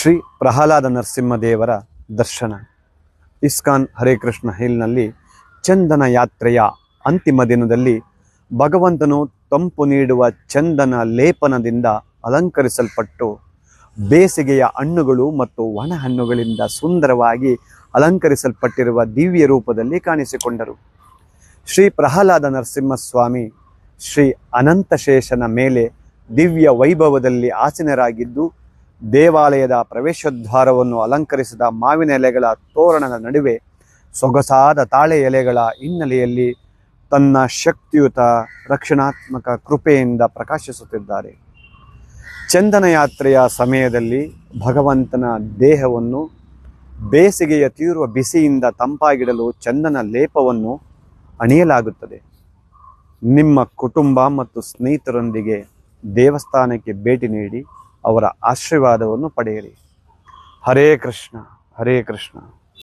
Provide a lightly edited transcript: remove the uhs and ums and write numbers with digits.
ಶ್ರೀ ಪ್ರಹ್ಲಾದ ನರಸಿಂಹದೇವರ ದರ್ಶನ. ಇಸ್ಕಾನ್ ಹರೇ ಕೃಷ್ಣ ಹಿಲ್ನಲ್ಲಿ ಚಂದನ ಯಾತ್ರೆಯ ಅಂತಿಮ ದಿನದಲ್ಲಿ ಭಗವಂತನು ತಂಪು ನೀಡುವ ಚಂದನ ಲೇಪನದಿಂದ ಅಲಂಕರಿಸಲ್ಪಟ್ಟು ಬೇಸಿಗೆಯ ಹಣ್ಣುಗಳು ಮತ್ತು ಒಣ ಹಣ್ಣುಗಳಿಂದ ಸುಂದರವಾಗಿ ಅಲಂಕರಿಸಲ್ಪಟ್ಟಿರುವ ದಿವ್ಯ ರೂಪದಲ್ಲಿ ಕಾಣಿಸಿಕೊಂಡರು. ಶ್ರೀ ಪ್ರಹ್ಲಾದ ನರಸಿಂಹಸ್ವಾಮಿ ಶ್ರೀ ಅನಂತಶೇಷನ ಮೇಲೆ ದಿವ್ಯ ವೈಭವದಲ್ಲಿ ಆಸೀನರಾಗಿದ್ದು, ದೇವಾಲಯದ ಪ್ರವೇಶದ್ವಾರವನ್ನು ಅಲಂಕರಿಸಿದ ಮಾವಿನ ಎಲೆಗಳ ತೋರಣದ ನಡುವೆ ಸೊಗಸಾದ ತಾಳೆ ಎಲೆಗಳ ಹಿನ್ನೆಲೆಯಲ್ಲಿ ತನ್ನ ಶಕ್ತಿಯುತ ರಕ್ಷಣಾತ್ಮಕ ಕೃಪೆಯಿಂದ ಪ್ರಕಾಶಿಸುತ್ತಿದ್ದಾರೆ. ಚಂದನ ಯಾತ್ರೆಯ ಸಮಯದಲ್ಲಿ ಭಗವಂತನ ದೇಹವನ್ನು ಬೇಸಿಗೆಯ ತೀವ್ರ ಬಿಸಿಯಿಂದ ತಂಪಾಗಿಡಲು ಚಂದನ ಲೇಪವನ್ನು ಅಣಿಯಲಾಗುತ್ತದೆ. ನಿಮ್ಮ ಕುಟುಂಬ ಮತ್ತು ಸ್ನೇಹಿತರೊಂದಿಗೆ ದೇವಸ್ಥಾನಕ್ಕೆ ಭೇಟಿ ನೀಡಿ ಅವರ ಆಶೀರ್ವಾದವನ್ನು ಪಡೆಯಿರಿ. ಹರೇ ಕೃಷ್ಣ, ಹರೇ ಕೃಷ್ಣ.